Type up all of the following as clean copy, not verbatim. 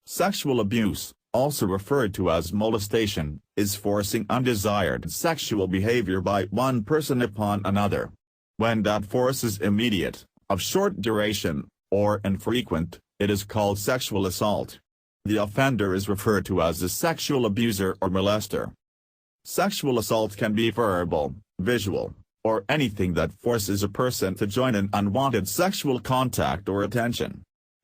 Sexual abuse, also referred to as molestation, is forcing undesired sexual behavior by one person upon another. When that force is immediate, of short duration, or infrequent, it is called sexual assault. The offender is referred to as a sexual abuser or molester. Sexual assault can be verbal, visual, or anything that forces a person to join in unwanted sexual contact or attention.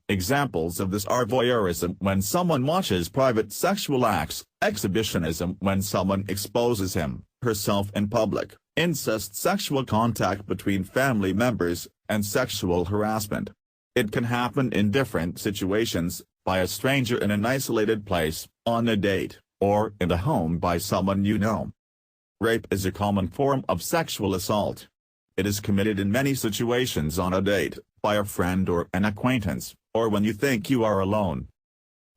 Examples of this are voyeurism when someone watches private sexual acts, exhibitionism when someone exposes him, herself in public, incest, sexual contact between family members, and sexual harassment. It can happen in different situations, by a stranger in an isolated place, on a date, or in a home by someone you know. Rape is a common form of sexual assault. It is committed in many situations on a date, by a friend or an acquaintance, or when you think you are alone.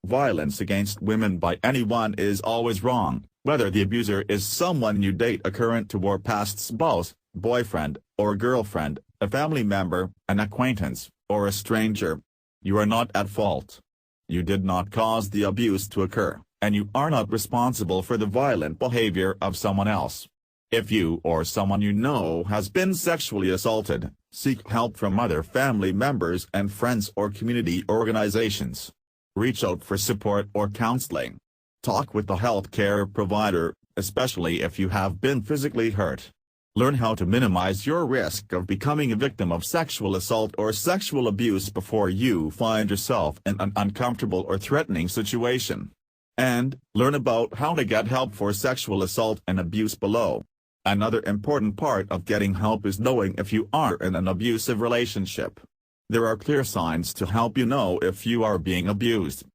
Violence against women by anyone is always wrong, whether the abuser is someone you date, a current or past spouse, boyfriend, or girlfriend, a family member, an acquaintance, or a stranger. You are not at fault. You did not cause the abuse to occur, and you are not responsible for the violent behavior of someone else. If you or someone you know has been sexually assaulted, seek help from other family members and friends or community organizations. Reach out for support or counseling. Talk with the healthcare provider, especially if you have been physically hurt. Learn how to minimize your risk of becoming a victim of sexual assault or sexual abuse before you find yourself in an uncomfortable or threatening situation. And, learn about how to get help for sexual assault and abuse below. Another important part of getting help is knowing if you are in an abusive relationship. There are clear signs to help you know if you are being abused.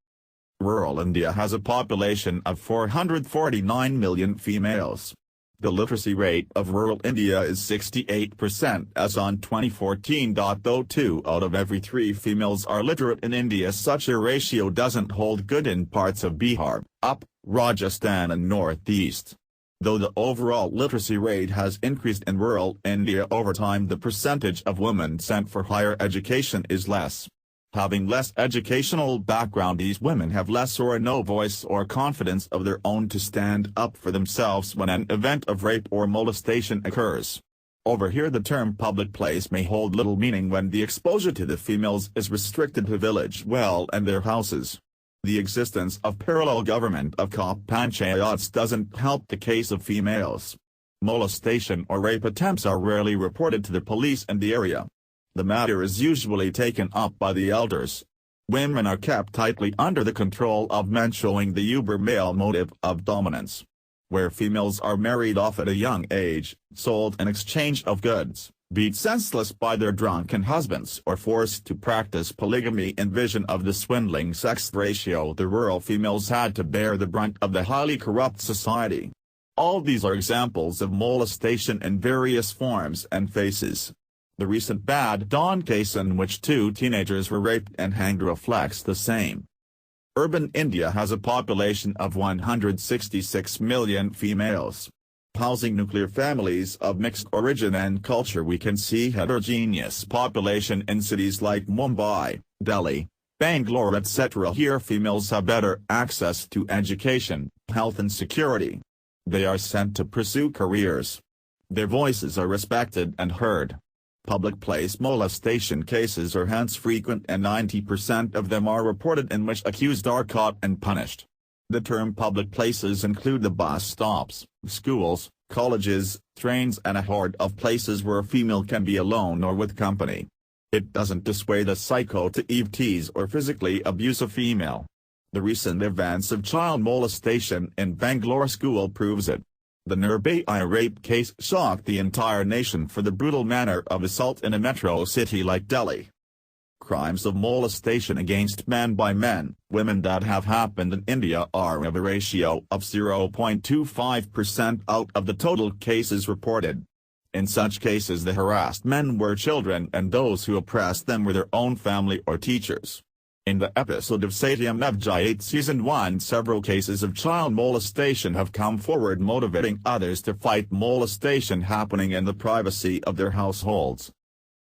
Rural India has a population of 449 million females. The literacy rate of rural India is 68% as on 2014. Though 2 out of every 3 females are literate in India, such a ratio doesn't hold good in parts of Bihar, Rajasthan and Northeast. Though the overall literacy rate has increased in rural India over time, the percentage of women sent for higher education is less. Having less educational background, these women have less or no voice or confidence of their own to stand up for themselves when an event of rape or molestation occurs. Over here the term public place may hold little meaning when the exposure to the females is restricted to village well and their houses. The existence of parallel government of panchayats doesn't help the case of females. Molestation or rape attempts are rarely reported to the police in the area. The matter is usually taken up by the elders. Women are kept tightly under the control of men, showing the uber male motive of dominance. Where females are married off at a young age, sold in exchange of goods, beat senseless by their drunken husbands, or forced to practice polygamy in vision of the swindling sex ratio, the rural females had to bear the brunt of the highly corrupt society. All these are examples of molestation in various forms and faces. The recent Bad Dawn case in which 2 teenagers were raped and hanged reflects the same. Urban India has a population of 166 million females. Housing nuclear families of mixed origin and culture, we can see heterogeneous population in cities like Mumbai, Delhi, Bangalore etc. Here females have better access to education, health and security. They are sent to pursue careers. Their voices are respected and heard. Public place molestation cases are hence frequent, and 90% of them are reported in which accused are caught and punished. The term public places include the bus stops, schools, colleges, trains and a horde of places where a female can be alone or with company. It doesn't dissuade a psycho to tease or physically abuse a female. The recent events of child molestation in Bangalore school proves it. The Nirbhaya rape case shocked the entire nation for the brutal manner of assault in a metro city like Delhi. Crimes of molestation against men by men, women that have happened in India are of a ratio of 0.25% out of the total cases reported. In such cases the harassed men were children and those who oppressed them were their own family or teachers. In the episode of Satyam Navjayat Season 1, several cases of child molestation have come forward, motivating others to fight molestation happening in the privacy of their households.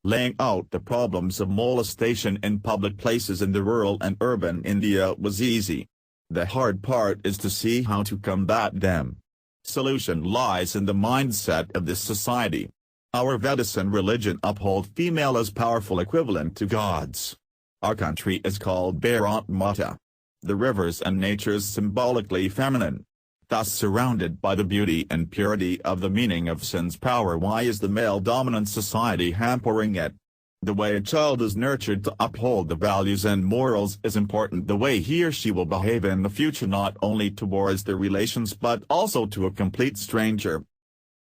Laying out the problems of molestation in public places in the rural and urban India was easy. The hard part is to see how to combat them. Solution lies in the mindset of this society. Our Vedanta religion uphold female as powerful equivalent to gods. Our country is called Bharat Mata. The rivers and natures symbolically feminine. Thus surrounded by the beauty and purity of the meaning of sin's power, why is the male-dominant society hampering it? The way a child is nurtured to uphold the values and morals is important. The way he or she will behave in the future, not only towards their relations but also to a complete stranger.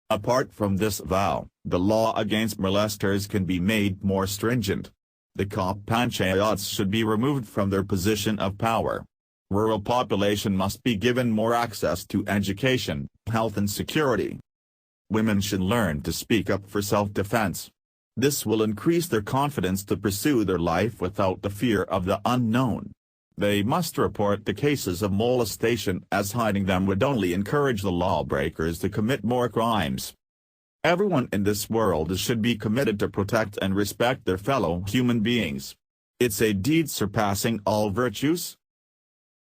Apart from this vow, the law against molesters can be made more stringent. The Kop Panchayats should be removed from their position of power. Rural population must be given more access to education, health and security. Women should learn to speak up for self-defense. This will increase their confidence to pursue their life without the fear of the unknown. They must report the cases of molestation, as hiding them would only encourage the lawbreakers to commit more crimes. Everyone in this world should be committed to protect and respect their fellow human beings. It's a deed surpassing all virtues.